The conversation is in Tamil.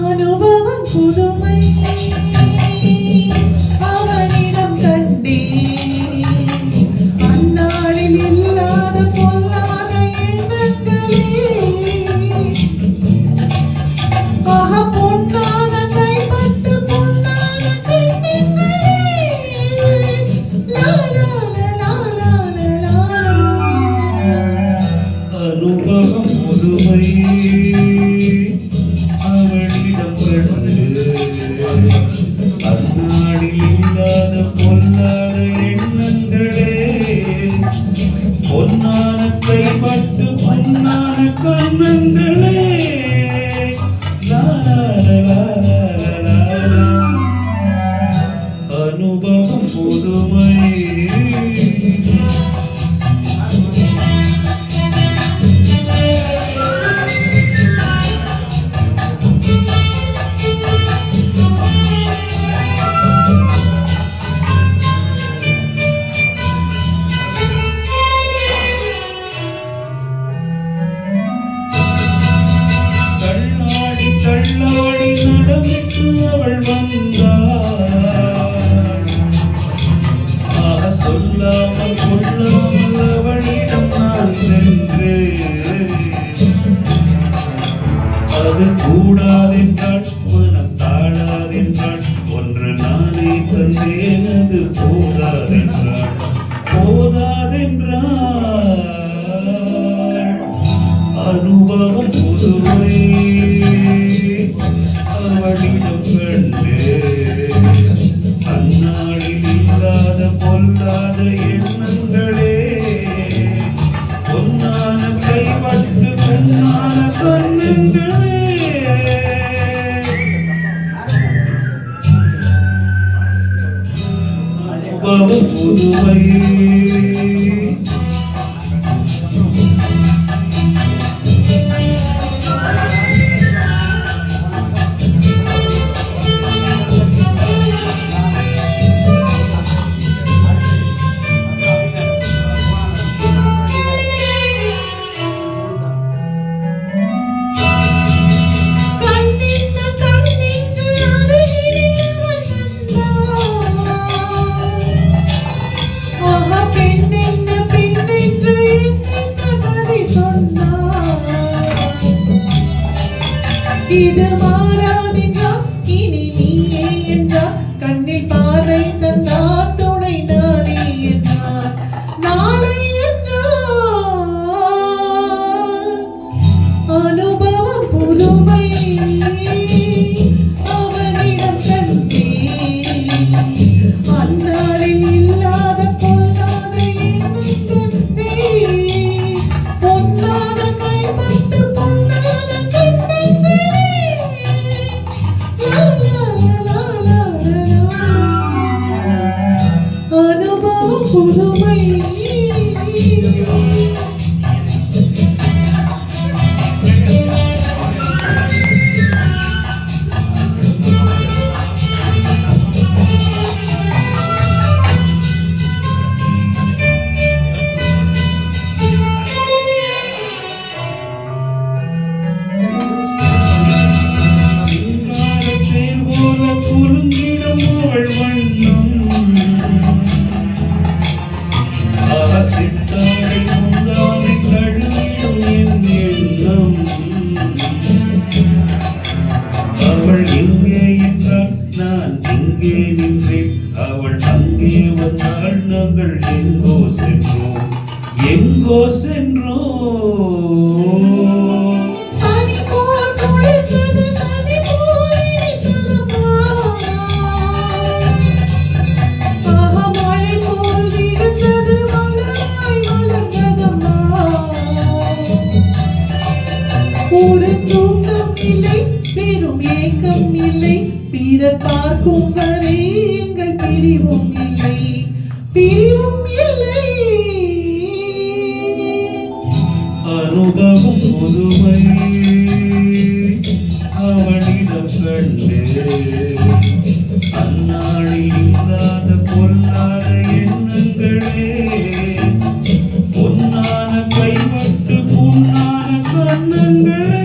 அனுபவம் புதுமை அவனிடம் கண்டே அந்நாளில் இல்லாத பொல்லாத எண்ணங்களே பொன்னான கைப்பட்டு பொன்னான கண்ணங்களே அனுபவம் புதுமை அவனிடம் கண்டு அந்நாளில் இல்லாத பொல்லாத எண்ணங்களே பொன்னான கைப்பட்டு பொன்னான கண்ணங்களே அனுபவம் புதுமை தள்ளாடி நடமிட்டு அவள் வந்தாள் சொல்லாமல் கொள்ளாமல் அவளிடம் நான் சென்றேன் அது கூடாதென்றாள் மனம் தாழாதென்றாள் ஒன்று நானே தந்தேன் அது போதாதென்றாள் அனுபவம் புதுமை அவளிடம் கண்டு அந்நாளில் இல்லாத பொல்லாத எண்ணங்களே பொன்னான கைப்பட்டு பொன்னான கண்ணங்களே அனுபவம் புதுமை இது மாறாதென்றார் இனி நீயே என்றார் கண்ணில் பார்வை தந்தார் துணை நானே என்றார் நாளை என்றார் அனுபவம் புதுமை அவனிடம் கண்டே அந்நாளில் இல்லாத பொல்லாத எண்ணங்களே பொன்னான கைப்பட்டு பொன்னான கண்ணங்களே அனுபவம் புதுமை சித்தாடை முந்தானை கழுவிடும் என் எண்ணம் அவள் எங்கே என்றால் நான் இங்கே நின்றேன் அவள் அங்கே வந்தாள் நாங்கள் எங்கோ சென்றோம் ஒரு தூக்கம் இல்லை பெரும் ஏக்கம் இல்லை பிறர் பார்க்கும் வரை எங்கள் பிரிவும் இல்லை அனுபவம் புதுமை அவனிடம் கண்டு அந்நாளில் இல்லாத பொல்லாத எண்ணங்கள் எண்ணங்களை